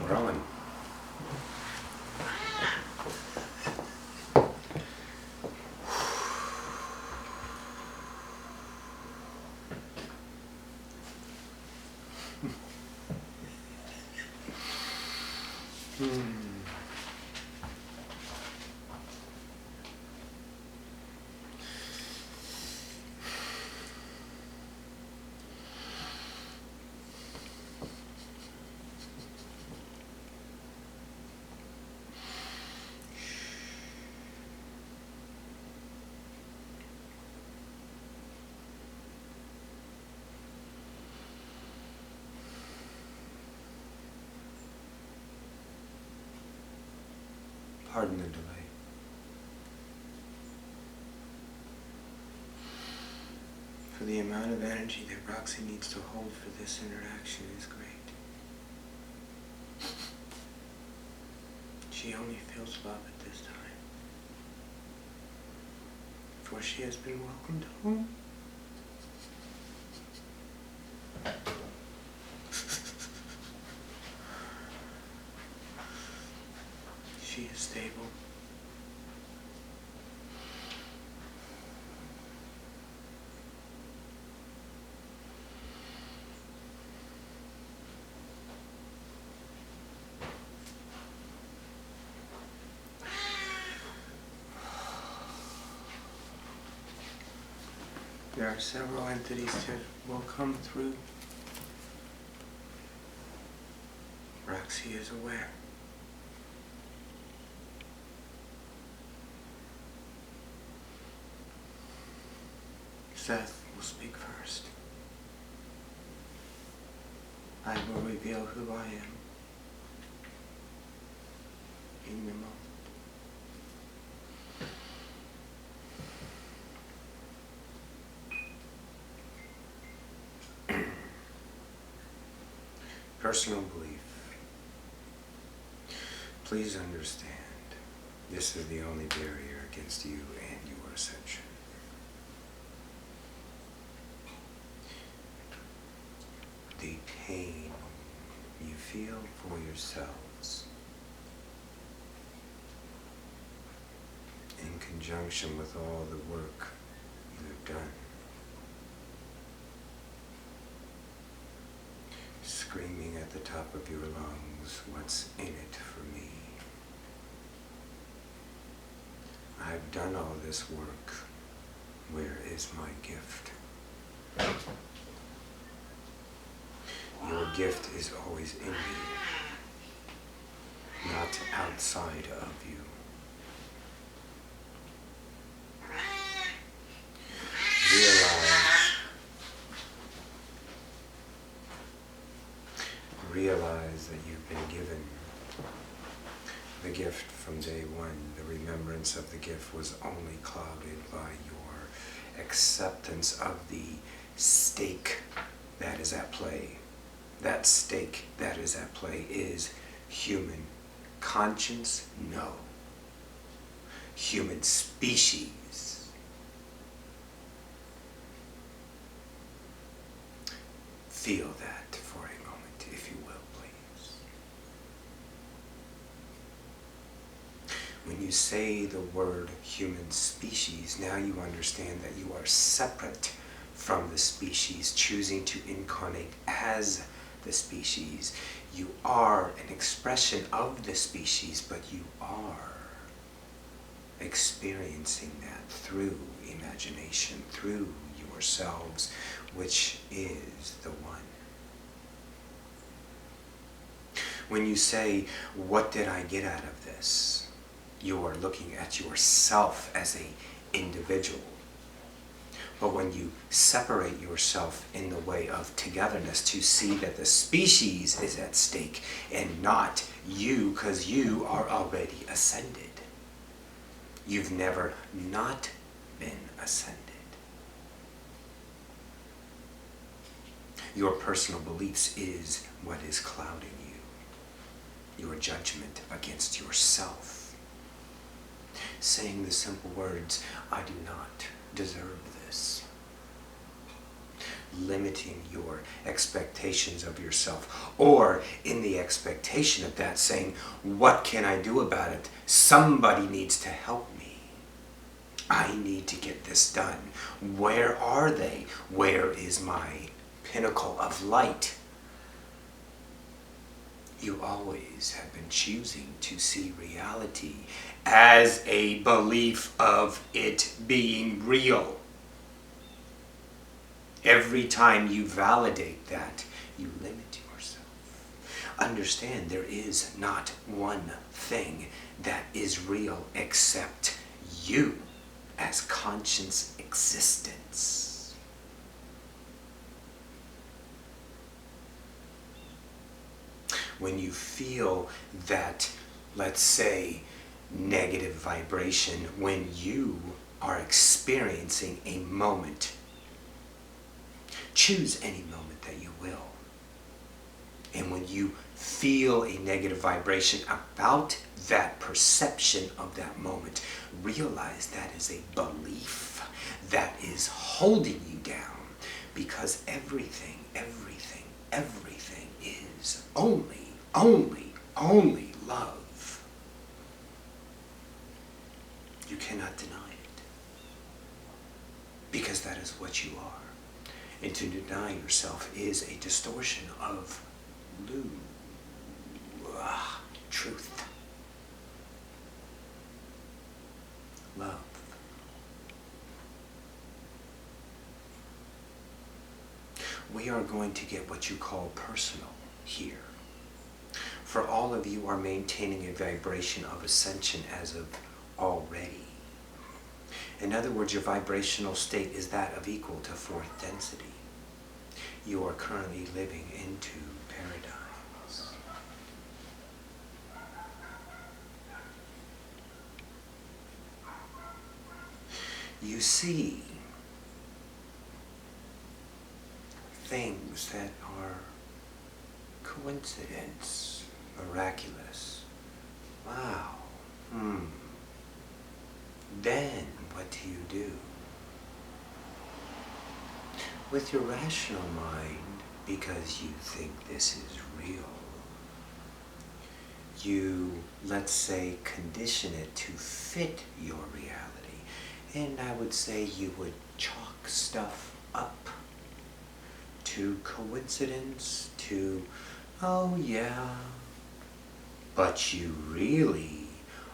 Growing. Pardon the delay. For the amount of energy that Roxie needs to hold for this interaction is great. She only feels love at this time, for she has been welcomed home. She is stable. There are several entities that will come through. Roxie is aware. Seth will speak first. I will reveal who I am in the moment. Personal belief. Please understand, this is the only barrier against you and your ascension. The pain you feel for yourselves in conjunction with all the work you have done, screaming at the top of your lungs, what's in it for me? I've done all this work. Where is my gift? Your gift is always in you, not outside of you. Realize that you've been given the gift from day one. The remembrance of the gift was only clouded by your acceptance of the stake that is at play. That stake that is at play is human conscience, no. Human species. Feel that for a moment, if you will, please. When you say the word human species, now you understand that you are separate from the species, choosing to incarnate as the species. You are an expression of the species, but you are experiencing that through imagination, through yourselves, which is the one. When you say, what did I get out of this? You are looking at yourself as an individual. But when you separate yourself in the way of togetherness to see that the species is at stake and not you, because you are already ascended. You've never not been ascended. Your personal beliefs is what is clouding you. Your judgment against yourself. Saying the simple words, I do not deserve this. limiting your expectations of yourself, or in the expectation of that saying, what can I do about it? Somebody needs to help me. I need to get this done. Where are they? Where is my pinnacle of light? You always have been choosing to see reality as a belief of it being real. Every time you validate that, you limit yourself. Understand, there is not one thing that is real except you as conscious existence. When you feel that, let's say, negative vibration, when you are experiencing a moment, choose any moment that you will. And when you feel a negative vibration about that perception of that moment, realize that is a belief that is holding you down, because everything is only love. You cannot deny it, because that is what you are. And to deny yourself is a distortion of truth. Love. We are going to get what you call personal here. For all of you are maintaining a vibration of ascension as of already. In other words, your vibrational state is that of equal to fourth density. You are currently living into paradise. You see things that are coincidence, miraculous. Wow. Then what do? With your rational mind, because you think this is real, you, let's say, condition it to fit your reality. And I would say you would chalk stuff up to coincidence, to, oh yeah, but you really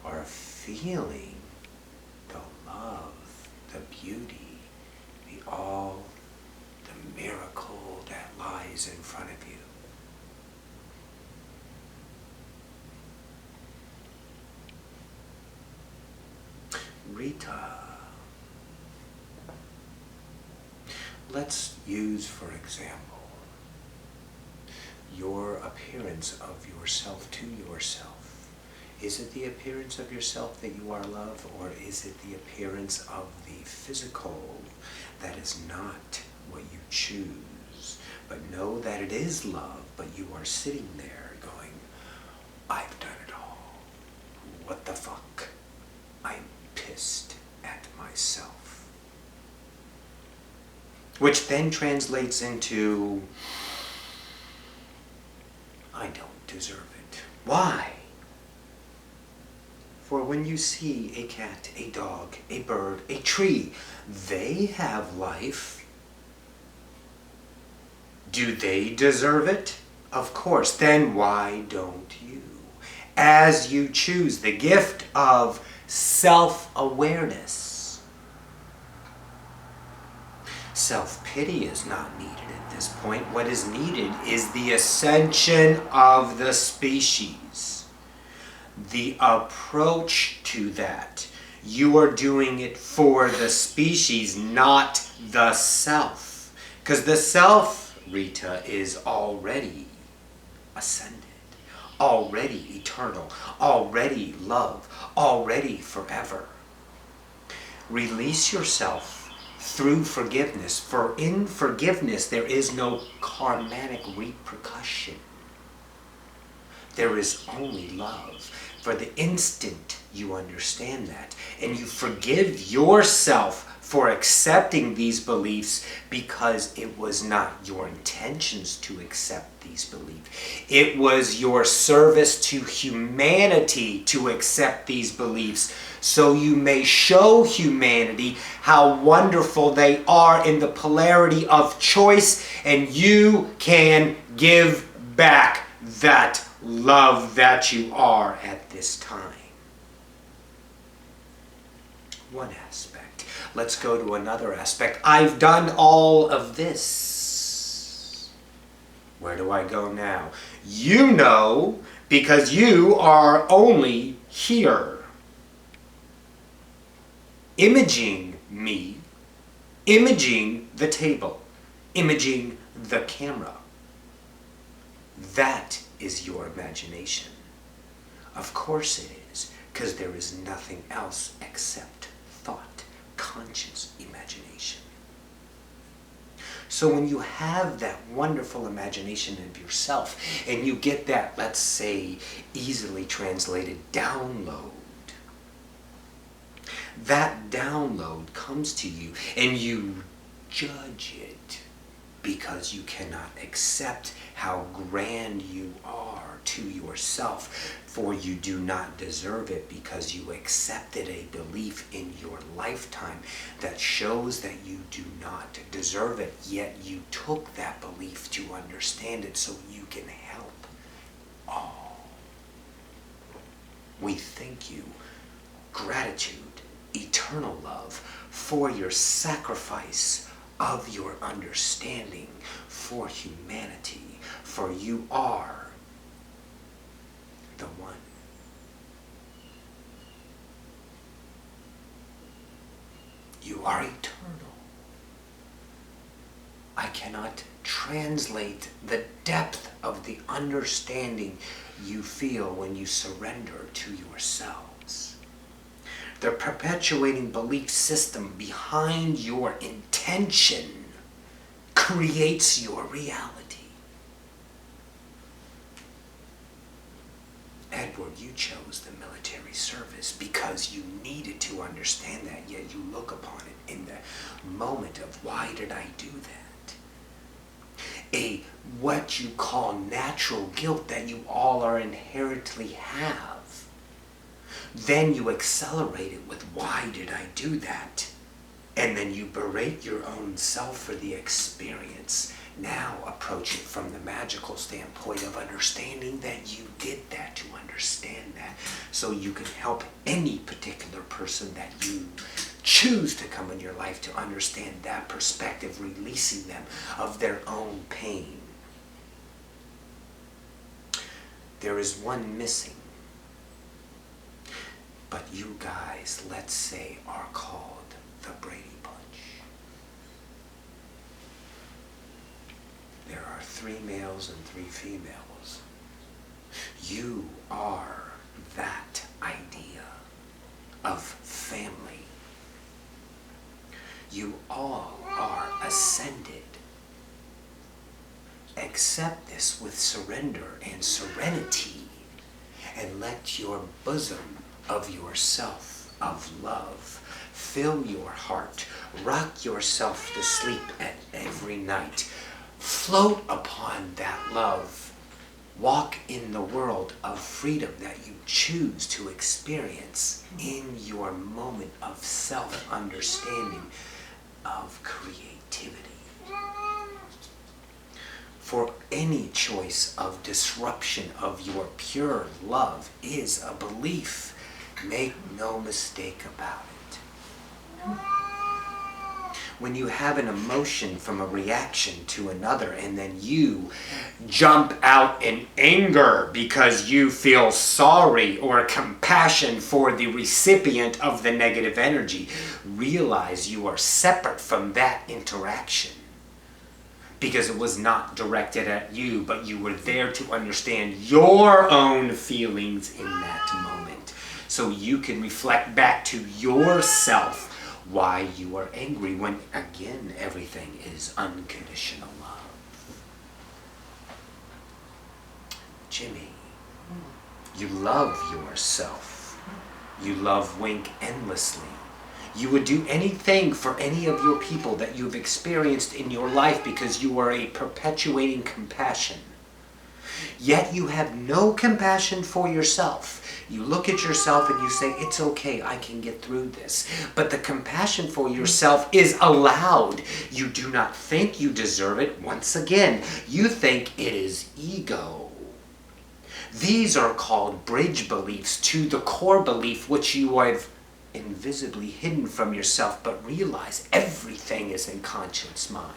are feeling the love, the beauty, the miracle that lies in front of you. Rita, let's use, for example, your appearance of yourself to yourself. Is it the appearance of yourself that you are love, or is it the appearance of the physical that is not what you choose? But know that it is love, but you are sitting there going, I've done it all. What the fuck? I'm pissed at myself. Which then translates into, I don't deserve it. Why? For when you see a cat, a dog, a bird, a tree, they have life. Do they deserve it? Of course. Then why don't you? As you choose the gift of self-awareness. Self-pity is not needed at this point. What is needed is the ascension of the species. The approach to that. You are doing it for the species, not the self. Because the self, Rita, is already ascended, already eternal, already love, already forever. Release yourself through forgiveness, for in forgiveness there is no karmatic repercussion. There is only love. For the instant you understand that, and you forgive yourself for accepting these beliefs because it was not your intentions to accept these beliefs. It was your service to humanity to accept these beliefs, so you may show humanity how wonderful they are in the polarity of choice, and you can give back that love that you are at this time. One aspect. Let's go to another aspect. I've done all of this. Where do I go now? You know, because you are only here. Imaging me, imaging the table, imaging the camera. That is your imagination. Of course it is, because there is nothing else except thought, conscious imagination. So when you have that wonderful imagination of yourself, and you get that, let's say, easily translated download, that download comes to you, and you judge it because you cannot accept how grand you are to yourself, for you do not deserve it, because you accepted a belief in your lifetime that shows that you do not deserve it, yet you took that belief to understand it so you can help all. We thank you, gratitude, eternal love, for your sacrifice of your understanding for humanity, for you are the one. You are eternal. I cannot translate the depth of the understanding you feel when you surrender to yourselves. The perpetuating belief system behind your intention creates your reality. Edward, you chose the military service because you needed to understand that, yet you look upon it in the moment of, why did I do that? What you call natural guilt that you all are inherently have. Then you accelerate it with, why did I do that? And then you berate your own self for the experience. Now approach it from the magical standpoint of understanding that you did that to understand that, so you can help any particular person that you choose to come in your life to understand that perspective, releasing them of their own pain. There is one missing, but you guys, let's say, are called the Brady Bunch. There are 3 males and 3 females. You are that idea of family. You all are ascended. Accept this with surrender and serenity, and let your bosom of yourself, of love, fill your heart. Rock yourself to sleep at every night. Float upon that love. Walk in the world of freedom that you choose to experience in your moment of self-understanding, of creativity. For any choice of disruption of your pure love is a belief. Make no mistake about it. When you have an emotion from a reaction to another, and then you jump out in anger because you feel sorry or compassion for the recipient of the negative energy, realize you are separate from that interaction, because it was not directed at you, but you were there to understand your own feelings in that moment, so you can reflect back to yourself why you are angry, when again everything is unconditional love. Jimmy, You love yourself. You love wink endlessly. You would do anything for any of your people that you've experienced in your life because you are a perpetuating compassion. Yet you have no compassion for yourself. You look at yourself and you say, it's okay, I can get through this. But the compassion for yourself is allowed. You do not think you deserve it. Once again, you think it is ego. These are called bridge beliefs to the core belief which you have invisibly hidden from yourself, but realize everything is in conscience mind.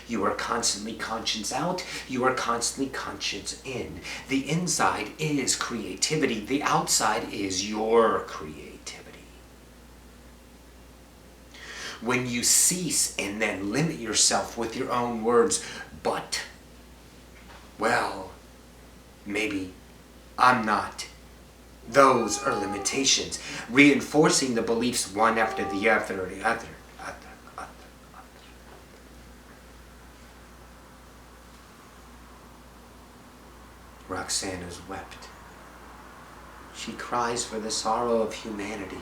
You are constantly conscience out, you are constantly conscience in. The inside is creativity, the outside is your creativity. When you cease and then limit yourself with your own words, but, well, maybe I'm not. Those are limitations, reinforcing the beliefs one after the other, Roxanne has wept. She cries for the sorrow of humanity.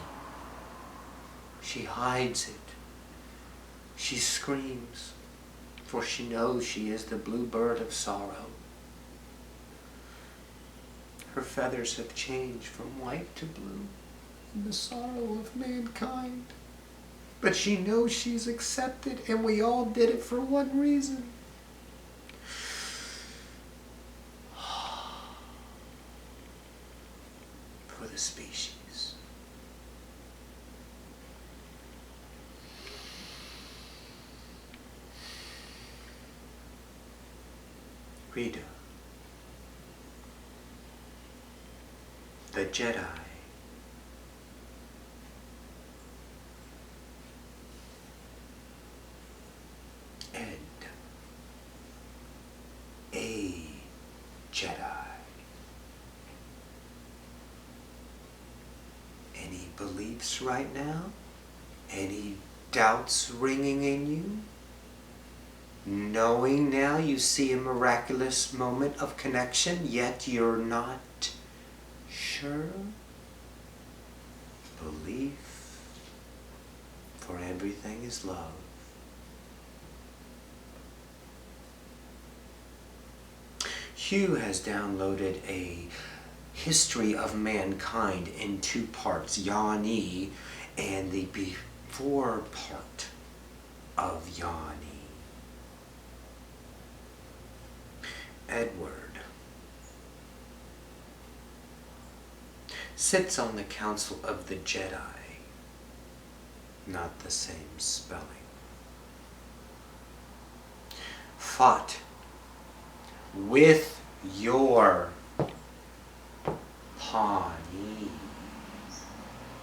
She hides it. She screams, for she knows she is the blue bird of sorrow. Her feathers have changed from white to blue in the sorrow of mankind. But she knows she's accepted, and we all did it for one reason. For the species. Rita. The Jedi. Ed. A Jedi. Any beliefs right now? Any doubts ringing in you? Knowing now you see a miraculous moment of connection, yet you're not sure? Belief, for everything is love. Hugh has downloaded a history of mankind in 2 parts, Yani and the before part of Yani. Edward sits on the council of the Jedi, not the same spelling. Fought with your Pawnee,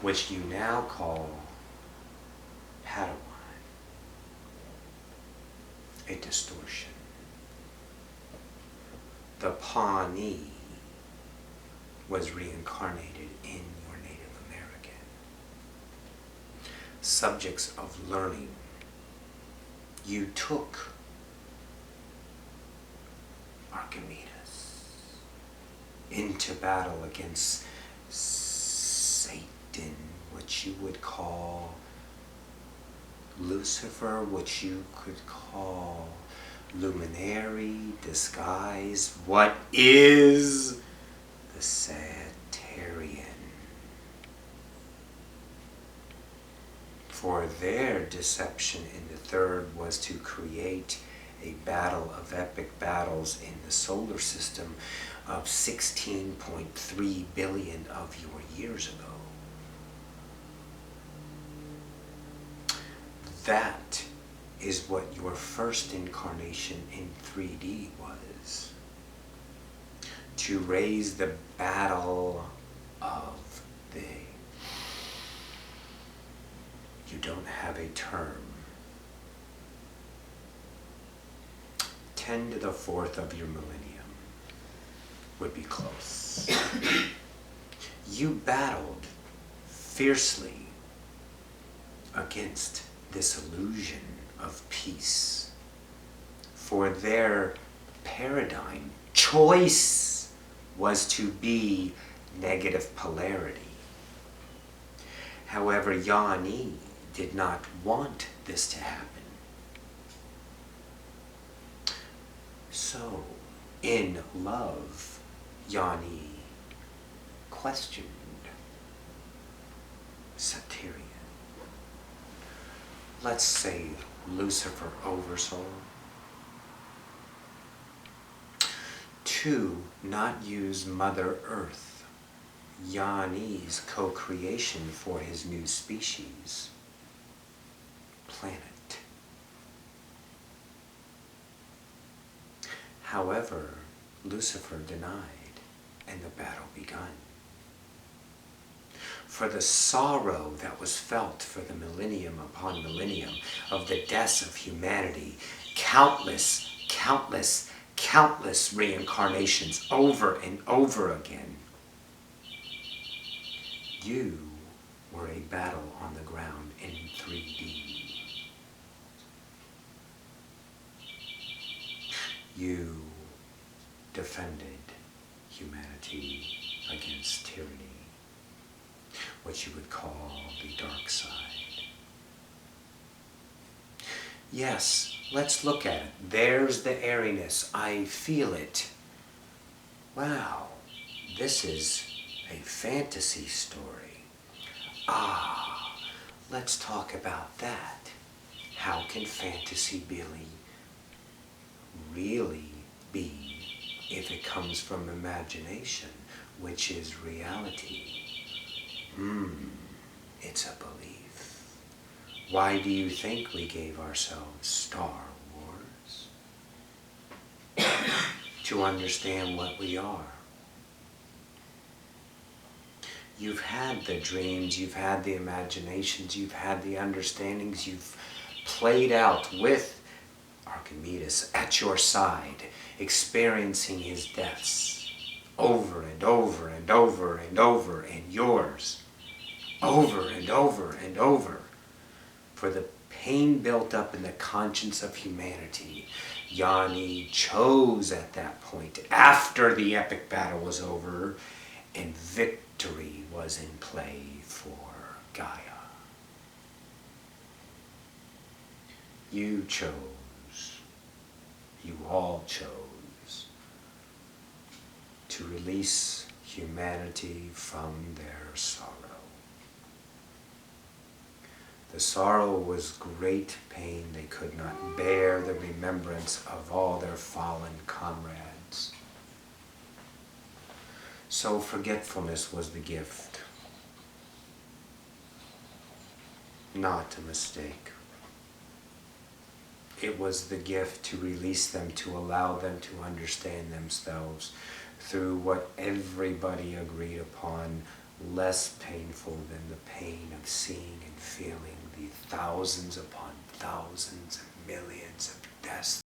which you now call Padawan, a distortion. The Pawnee was reincarnated in your Native American. Subjects of learning, you took Archimedes into battle against Satan, which you would call Lucifer, which you could call luminary, disguise. What is the Sagittarian? For their deception in the third was to create a battle of epic battles in the solar system of 16.3 billion of your years ago. That is what your first incarnation in 3D was. To raise the battle of the... You don't have a term. 10 to the 4th of your millennium would be close. You battled fiercely against this illusion of peace. For their paradigm, choice was to be negative polarity. However, Yani did not want this to happen. So, in love, Yani questioned Satyrion. Let's say Lucifer Oversoul. To not use Mother Earth, Yani's co-creation for his new species, planet. However, Lucifer denied, and the battle begun. For the sorrow that was felt for the millennium upon millennium of the deaths of humanity, countless reincarnations over and over again, you were a battle on the ground in 3D. You defended humanity against tyranny, what you would call the dark side. Yes, let's look at it. There's the airiness. I feel it. Wow, this is a fantasy story. Ah, let's talk about that. How can fantasy really be if it comes from imagination, which is reality? It's a belief. Why do you think we gave ourselves Star Wars? To understand what we are. You've had the dreams, you've had the imaginations, you've had the understandings, you've played out with Archimedes at your side, experiencing his deaths over and over and over and over, and yours over and over and over. For the pain built up in the conscience of humanity, Yani chose at that point, after the epic battle was over and victory was in play for Gaia. You chose, you all chose, to release humanity from their sorrow. The sorrow was great pain. They could not bear the remembrance of all their fallen comrades. So forgetfulness was the gift, not a mistake. It was the gift to release them, to allow them to understand themselves through what everybody agreed upon, less painful than the pain of seeing and feeling the thousands upon thousands and millions of deaths